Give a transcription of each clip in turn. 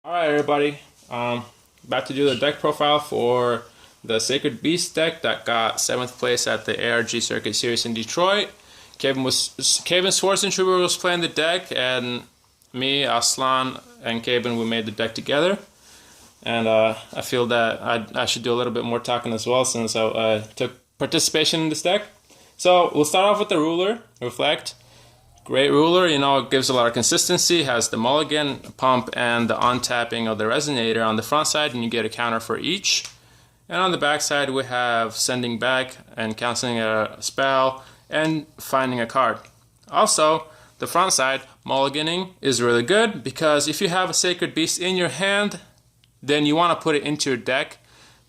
Alright everybody, about to do the deck profile for the Sacred Beast deck that got 7th place at the ARG Circuit Series in Detroit. Kevin Schwarzentrooper was playing the deck, and me, Aslan, and Kevin, we made the deck together. And I feel that I should do a little bit more talking as well, since I took participation in this deck. So we'll start off with the ruler, Reflect. Great ruler, you know, it gives a lot of consistency, has the mulligan, pump, and the untapping of the resonator on the front side, and you get a counter for each. And on the back side, we have sending back and canceling a spell and finding a card. Also, the front side, mulliganing, is really good because if you have a Sacred Beast in your hand, then you want to put it into your deck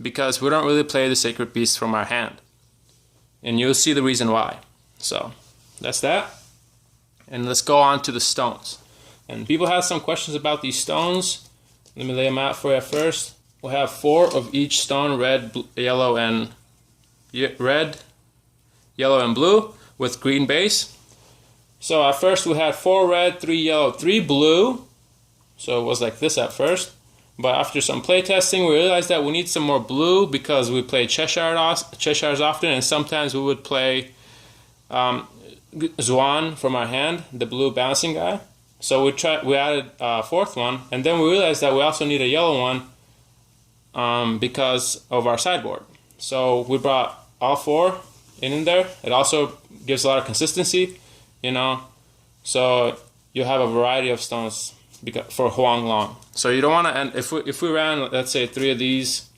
because we don't really play the Sacred Beast from our hand. And you'll see the reason why. So, that's that. And let's go on to the stones. And people have some questions about these stones. Let me lay them out for you first. We'll have 4 of each stone, red, yellow, and blue with green base. So at first we had 4 red, 3 yellow, 3 blue. So it was like this at first. But after some playtesting, we realized that we need some more blue because we play Cheshires often, and sometimes we would play Zwan from our hand, the blue bouncing guy. So we added a 4th one, and then we realized that we also need a yellow one because of our sideboard. So we brought all 4 in there. It also gives a lot of consistency, you know. So you have a variety of stones for Huang Long. So you don't want to, and if we ran, let's say 3 of these,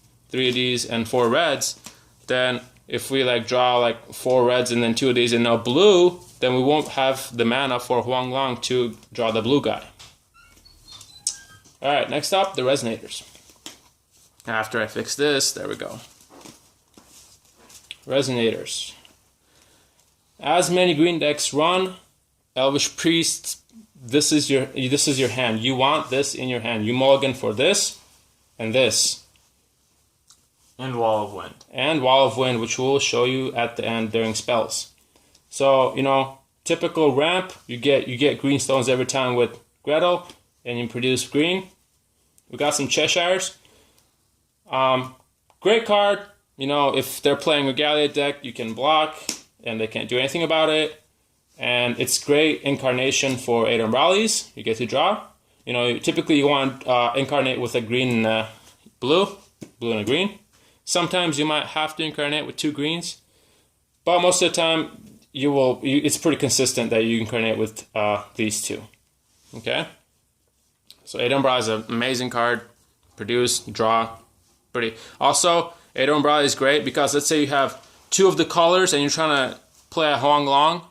and 4 reds, then if we like draw like 4 reds and then 2 of these and no blue, then we won't have the mana for Huang Long to draw the blue guy. Alright, next up, the resonators. After I fix this, there we go. Resonators. As many green decks run, Elvish Priests, this is your hand. You want this in your hand. You mulligan for this and this. And Wall of Wind. And Wall of Wind, which we'll show you at the end during spells. So, you know, typical ramp, you get green stones every time with Gretel, and you produce green. We got some Cheshires. Great card. You know, if they're playing Regalia deck, you can block, and they can't do anything about it. And it's great incarnation for 8 Umbralis. You get to draw. You know, typically you want to incarnate with a green and blue and a green. Sometimes you might have to incarnate with 2 greens, but most of the time it's pretty consistent that you incarnate with these 2. Okay? So 8 Umbra is an amazing card. Produce, draw, pretty. Also, 8 Umbra is great because let's say you have 2 of the colors and you're trying to play a Huang Long.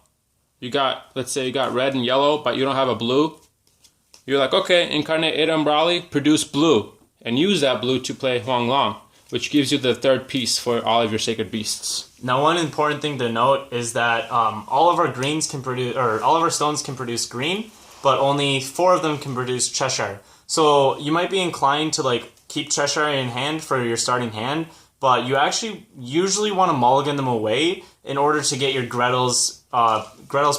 Let's say you got red and yellow, but you don't have a blue. You're like, okay, incarnate 8 Umbrali, produce blue, and use that blue to play Huang Long, which gives you the 3rd piece for all of your Sacred Beasts. Now, one important thing to note is that all of our greens can produce, or all of our stones can produce green, but only 4 of them can produce Cheshire. So you might be inclined to like keep Cheshire in hand for your starting hand, but you actually usually want to mulligan them away in order to get your Gretel's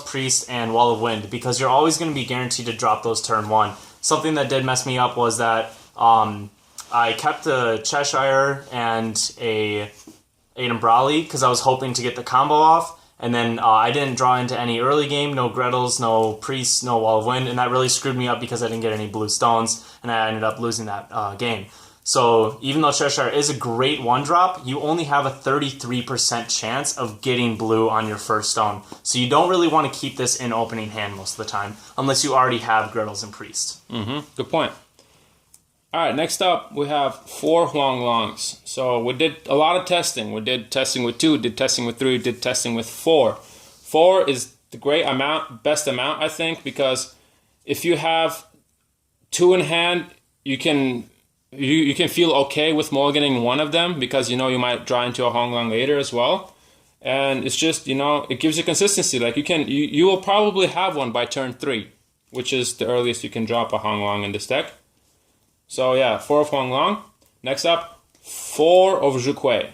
Priest and Wall of Wind, because you're always going to be guaranteed to drop those turn 1. Something that did mess me up was that I kept a Cheshire and a 8 Umbrali because I was hoping to get the combo off, and then I didn't draw into any early game, no Gretels, no Priests, no Wall of Wind, and that really screwed me up because I didn't get any blue stones, and I ended up losing that game. So even though Cheshire is a great 1-drop, you only have a 33% chance of getting blue on your first stone. So you don't really want to keep this in opening hand most of the time, unless you already have Gretels and Priests. Good point. Alright, next up we have 4 Huang Longs. So we did a lot of testing. We did testing with 2, did testing with 3, did testing with 4. 4 is the best amount, I think, because if you have 2 in hand, you can feel okay with mulliganing 1 of them because you know you might draw into a Huang Long later as well. And it's just, you know, it gives you consistency. Like you will probably have one by turn 3, which is the earliest you can drop a Huang Long in this deck. So yeah, 4 of Huang Long. Next up, 4 of Zhu Kui.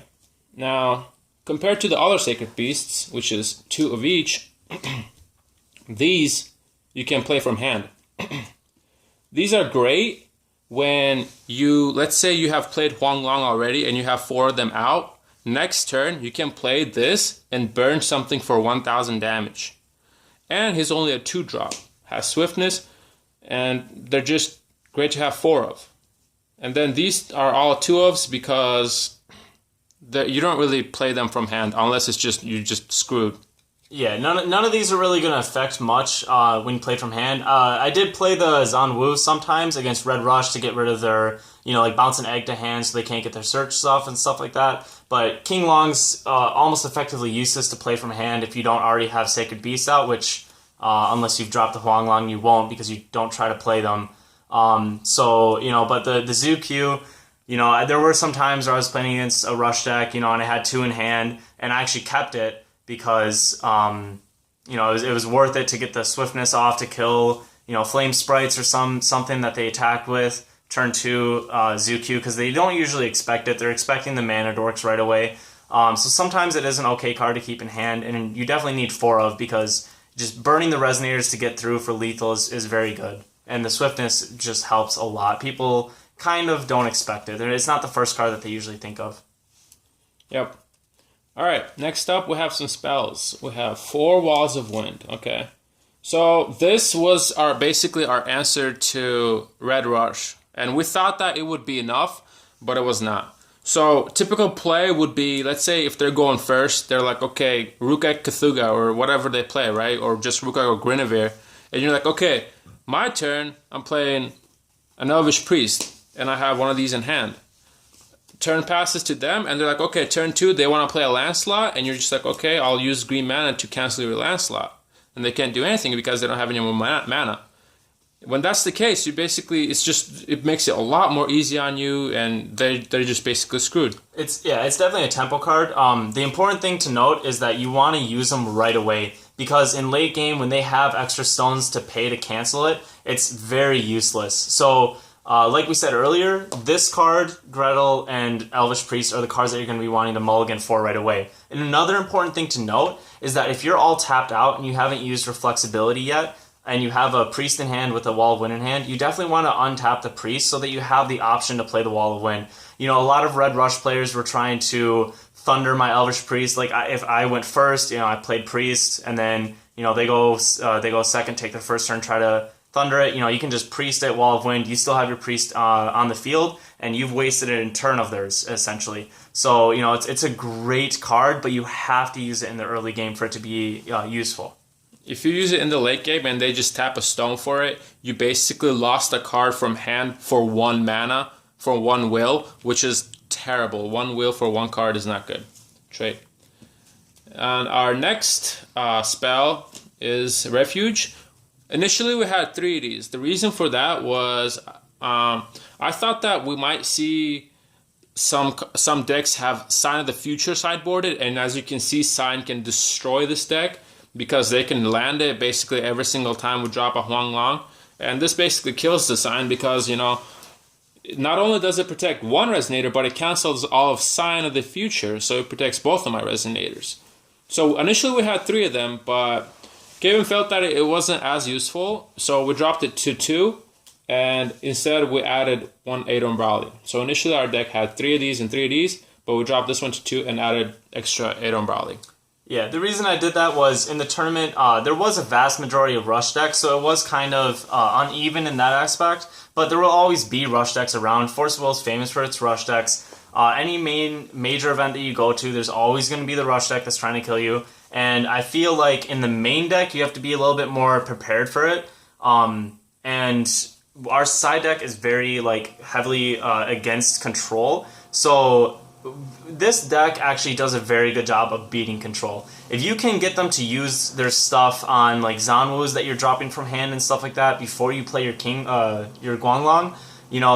Now, compared to the other Sacred Beasts, which is 2 of each, these you can play from hand. These are great, when let's say you have played Huang Long already and you have 4 of them out, next turn you can play this and burn something for 1000 damage. And he's only a 2-drop, has swiftness, and they're just great to have 4 of. And then these are all 2-ofs because you don't really play them from hand unless it's just you're just screwed. Yeah, none of these are really going to affect much when you play from hand. I did play the Zanwu sometimes against Red Rush to get rid of their, like bounce an egg to hand so they can't get their search stuff and stuff like that. But King Long's almost effectively useless to play from hand if you don't already have Sacred Beast out, which unless you've dropped the Huang Long, you won't because you don't try to play them. But the Zhu Q, there were some times where I was playing against a Rush deck, and I had 2 in hand, and I actually kept it because, it was worth it to get the swiftness off to kill, flame sprites or something that they attack with. Turn 2 Zhu Q, because they don't usually expect it. They're expecting the mana dorks right away. So sometimes it is an okay card to keep in hand, and you definitely need 4 of because just burning the resonators to get through for lethal is very good. And the swiftness just helps a lot. People kind of don't expect it. It's not the first card that they usually think of. Yep. All right, next up we have some spells. We have 4 Walls of Wind, okay? So this was basically our answer to Red Rush. And we thought that it would be enough, but it was not. So typical play would be, let's say if they're going first, they're like, okay, Rukek Cthulhu or whatever they play, right? Or just Rukek or Guinevere. And you're like, okay, my turn, I'm playing an Elvish Priest, and I have one of these in hand. Turn passes to them, and they're like, okay, turn 2, they want to play a Lancelot, and you're just like, okay, I'll use green mana to cancel your Lancelot. And they can't do anything because they don't have any more mana. When that's the case, it makes it a lot more easy on you, and they're just basically screwed. It's definitely a tempo card. The important thing to note is that you want to use them right away, because in late game, when they have extra stones to pay to cancel it, it's very useless. So, like we said earlier, this card, Gretel, and Elvish Priest are the cards that you're going to be wanting to mulligan for right away. And another important thing to note is that if you're all tapped out and you haven't used Reflexibility yet, and you have a Priest in hand with a Wall of Wind in hand, you definitely want to untap the Priest so that you have the option to play the Wall of Wind. A lot of Red Rush players were trying to thunder my Elvish Priest. Like, if I went first, I played Priest, and then, they go second, take their first turn, try to thunder it. You can just Priest it, Wall of Wind. You still have your Priest on the field, and you've wasted an turn of theirs, essentially. So, it's a great card, but you have to use it in the early game for it to be useful. If you use it in the late game and they just tap a stone for it, you basically lost a card from hand for 1 mana, for 1 will, which is terrible. 1 will for 1 card is not good. Trade. And our next spell is Refuge. Initially we had 3 of these. The reason for that was I thought that we might see some decks have Sign of the Future sideboarded, and as you can see, Sign can destroy this deck, because they can land it basically every single time we drop a Huang Long. And this basically kills the Sign because, not only does it protect 1 Resonator, but it cancels all of Sign of the Future, so it protects both of my Resonators. So initially we had 3 of them, but Kevin felt that it wasn't as useful, so we dropped it to 2, and instead we added 1 8 Umbrali. So initially our deck had 3 of these and 3 of these, but we dropped this one to 2 and added extra 8 Umbrali. Yeah, the reason I did that was in the tournament, there was a vast majority of Rush decks, so it was kind of uneven in that aspect, but there will always be Rush decks around. Force of Will is famous for its Rush decks. Any major event that you go to, there's always going to be the Rush deck that's trying to kill you, and I feel like in the main deck, you have to be a little bit more prepared for it, and our side deck is very heavily against control, so this deck actually does a very good job of beating control. If you can get them to use their stuff on Zanwus that you're dropping from hand and stuff like that before you play your Guanglong,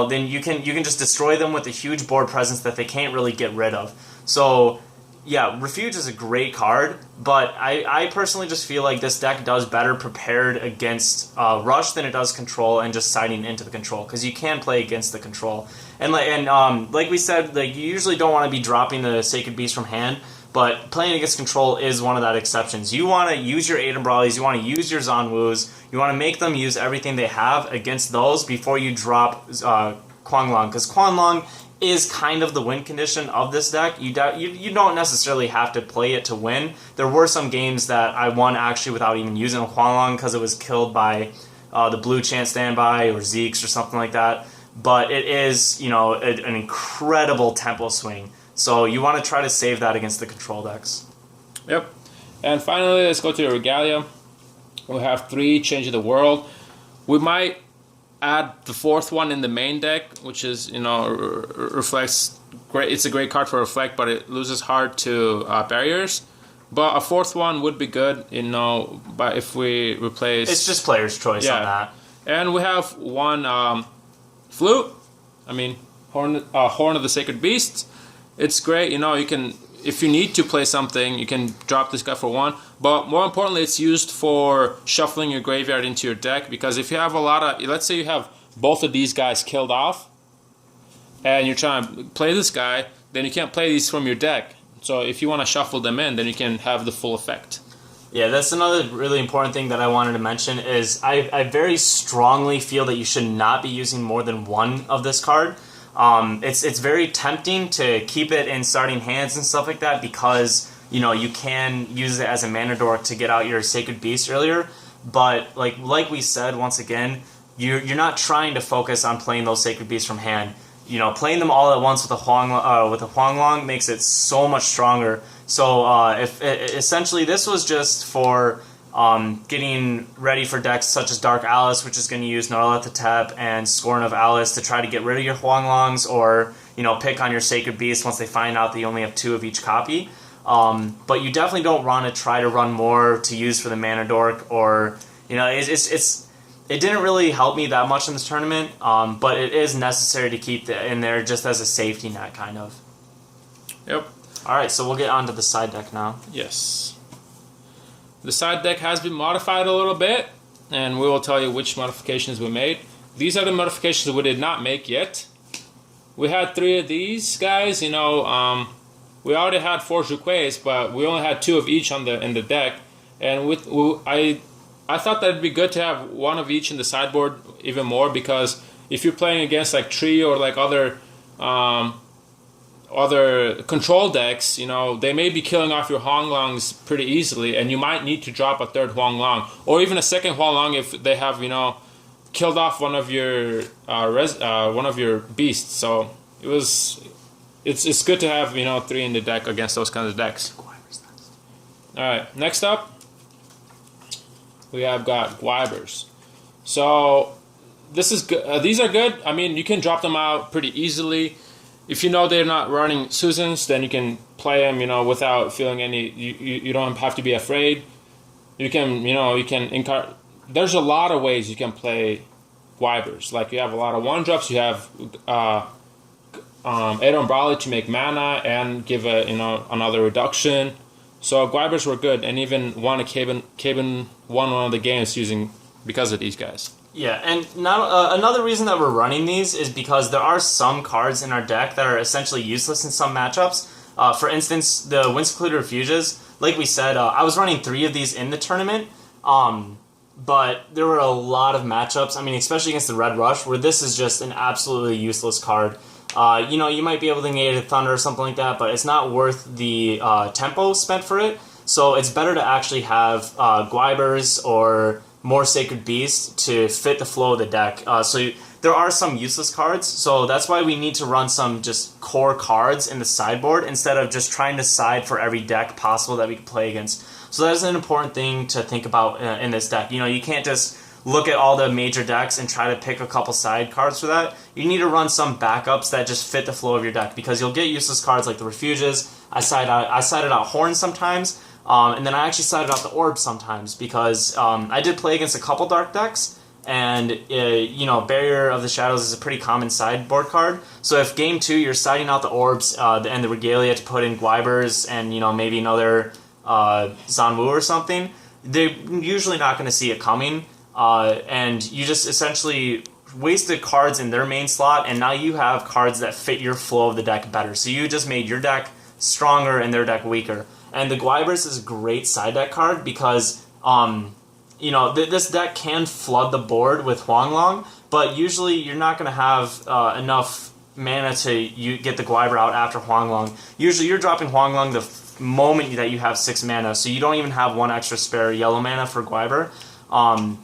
then you can just destroy them with a huge board presence that they can't really get rid of. So yeah, Refuge is a great card, but I personally just feel like this deck does better prepared against Rush than it does Control and just siding into the Control, because you can play against the Control. And like we said, you usually don't want to be dropping the Sacred Beast from hand, But playing against control is one of that exceptions. You want to use your Aiden Brawleys, you want to use your Zanwus, you want to make them use everything they have against those before you drop Quanglong, because Quanglong is kind of the win condition of this deck. You don't necessarily have to play it to win. There were some games that I won actually without even using a Quanglong because it was killed by the Blue Chant Standby or Zeke's or something like that. But it is, an incredible tempo swing. So you want to try to save that against the control decks. Yep. And finally, let's go to the Regalia. We have 3 Change of the World. We might add the 4th one in the main deck, which is, reflects great. It's a great card for Reflect, but it loses hard to barriers. But a 4th one would be good, but if we replace... It's just player's choice on that. And we have 1 Flute. Horn of the Sacred Beast. It's great, you can, if you need to play something, you can drop this guy for 1. But more importantly, it's used for shuffling your graveyard into your deck, because if you have a lot of, let's say you have both of these guys killed off, and you're trying to play this guy, then you can't play these from your deck. So if you want to shuffle them in, then you can have the full effect. Yeah, that's another really important thing that I wanted to mention is I very strongly feel that you should not be using more than 1 of this card. It's very tempting to keep it in starting hands and stuff like that because, you can use it as a mana dork to get out your Sacred Beast earlier. But like we said, once again, you're not trying to focus on playing those Sacred Beasts from hand. Playing them all at once with a Huanglong makes it so much stronger. So essentially this was just for getting ready for decks such as Dark Alice, which is going to use Nyarlathotep and Scorn of Alice to try to get rid of your Huanglongs, or pick on your Sacred Beast once they find out that you only have 2 of each copy. But you definitely don't want to try to run more to use for the mana dork, or it didn't really help me that much in this tournament. But it is necessary to keep it in there just as a safety net, kind of. Yep. All right, so we'll get on to the side deck now. Yes. The side deck has been modified a little bit, and we will tell you which modifications we made. These are the modifications we did not make yet. We had 3 of these guys, we already had 4 Juqueis, but we only had 2 of each in the deck. And I thought that it'd be good to have 1 of each in the sideboard even more, because if you're playing against like Tree or like other control decks, they may be killing off your Huanglongs pretty easily, and you might need to drop a 3rd Huanglong, or even a 2nd Huanglong if they have, killed off one of your beasts. So it's good to have 3 in the deck against those kinds of decks. All right, next up we have got Guibers. So this is good. These are good. You can drop them out pretty easily. If they're not running Susans, then you can play them, without feeling any. You don't have to be afraid. You can, there's a lot of ways you can play Guibers. Like you have a lot of 1-drops. You have Aiden Brawley to make mana and give another reduction. So Guibers were good, and even Caben won one of the games because of these guys. Yeah, and now another reason that we're running these is because there are some cards in our deck that are essentially useless in some matchups. For instance, the Wind Secluded Refuges. Like we said, I was running 3 of these in the tournament, but there were a lot of matchups, especially against the Red Rush, where this is just an absolutely useless card. You might be able to negate a Thunder or something like that, but it's not worth the tempo spent for it. So it's better to actually have Guibers or more Sacred Beast to fit the flow of the deck. There are some useless cards, so that's why we need to run some just core cards in the sideboard instead of just trying to side for every deck possible that we can play against. So that is an important thing to think about in this deck. You can't just look at all the major decks and try to pick a couple side cards for that. You need to run some backups that just fit the flow of your deck, because you'll get useless cards like the Refuges. I sided out Horn sometimes. And then I actually sided out the Orb sometimes, because I did play against a couple Dark decks, and Barrier of the Shadows is a pretty common sideboard card. So if game 2 you're siding out the Orbs and the Regalia to put in Guibers and maybe another Zanwu or something, they're usually not going to see it coming, and you just essentially wasted cards in their main slot, and now you have cards that fit your flow of the deck better. So you just made your deck stronger and their deck weaker. And the Guibers is a great side deck card because you know, this deck can flood the board with Huanglong, but usually you're not going to have enough mana to get the Guiber out after Huanglong. Usually you're dropping Huanglong the moment that you have 6 mana, so you don't even have 1 extra spare yellow mana for Guiber.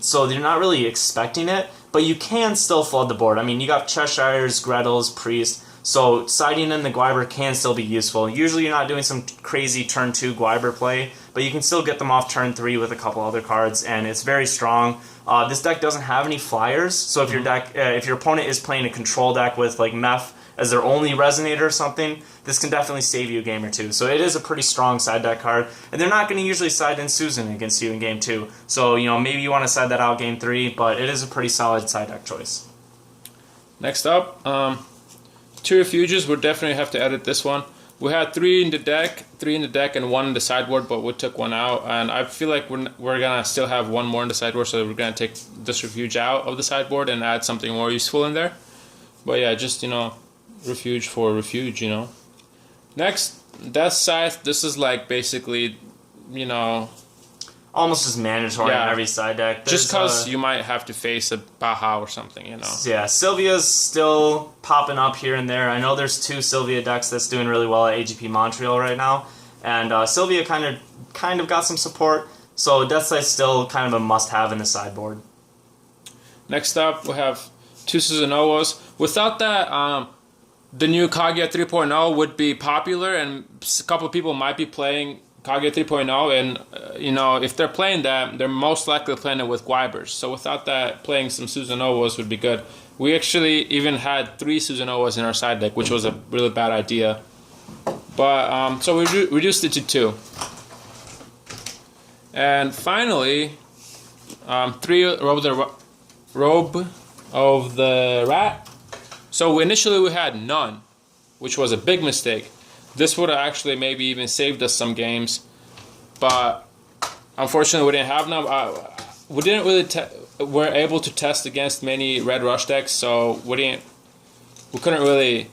So you're not really expecting it, but you can still flood the board. I mean, you got Cheshires, Gretels, Priest, so siding in the Guiber can still be useful. Usually you're not doing some crazy turn 2 Guiber play, but you can still get them off turn 3 with a couple other cards, and it's very strong. This deck doesn't have any flyers, so if your deck, if your opponent is playing a control deck with like Meph as their only resonator or something, this can definitely save you a game or two. So it is a pretty strong side deck card, and they're not going to usually side in Susan against you in game 2. So, you know, maybe you want to side that out game 3, but it is a pretty solid side deck choice. Next up, 2 refuges. We'll definitely have to edit this one. We had 3 in the deck and 1 in the sideboard, but we took 1 out, and I feel like we're gonna still have 1 more in the sideboard, so we're gonna take this refuge out of the sideboard and add something more useful in there. But yeah, just, you know, refuge for refuge, you know. Next, Death Scythe. This is like basically, you know, almost as mandatory in every side deck. Just because you might have to face a Baja or something, you know. Yeah, Sylvia's still popping up here and there. I know there's 2 Sylvia decks that's doing really well at AGP Montreal right now, and Sylvia kind of got some support. So Death Scythe's still kind of a must-have in the sideboard. Next up, we have 2 Susanovas. Without that, the new Kaguya 3.0 would be popular, and a couple of people might be playing Kaguya 3.0, and you know, if they're playing that, they're most likely playing it with Guibers. So without that, playing some Susanovas would be good. We actually even had 3 Susanovas in our side deck, which was a really bad idea. But so we reduced it to 2. And finally, 3 Robe of the Rat. So initially we had none, which was a big mistake. This would have actually maybe even saved us some games, but unfortunately we didn't have none. We didn't really were able to test against many red rush decks, so we couldn't really.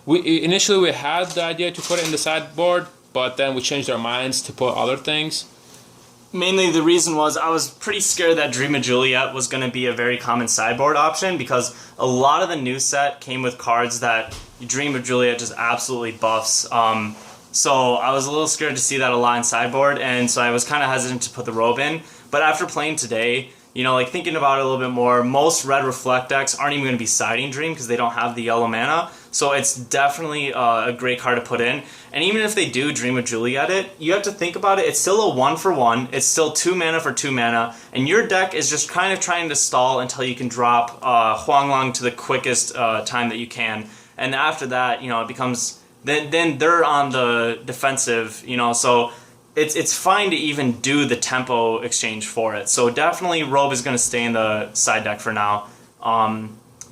Initially we had the idea to put it in the sideboard, but then we changed our minds to put other things. Mainly the reason was I was pretty scared that Dream of Juliet was going to be a very common sideboard option, because a lot of the new set came with cards that Dream of Juliet just absolutely buffs. So I was a little scared to see that a lot in sideboard, and so I was kind of hesitant to put the Robe in. But after playing today, you know, like thinking about it a little bit more, most red Reflect decks aren't even going to be siding Dream because they don't have the yellow mana. So it's definitely a great card to put in. And even if they do Dream of Juliet it, you have to think about it. It's still a 1-for-1. It's still 2 mana for 2 mana. And your deck is just kind of trying to stall until you can drop Huanglong to the quickest time that you can. And after that, you know, it becomes... Then they're on the defensive, you know, so... It's fine to even do the tempo exchange for it. So definitely Robe is going to stay in the side deck for now.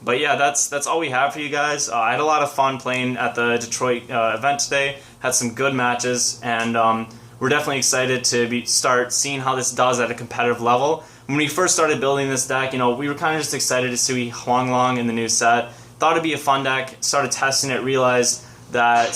But yeah, that's all we have for you guys. I had a lot of fun playing at the Detroit event today. Had some good matches, and we're definitely excited to start seeing how this does at a competitive level. When we first started building this deck, you know, we were kind of just excited to see Huanglong in the new set. Thought it'd be a fun deck. Started testing it, realized that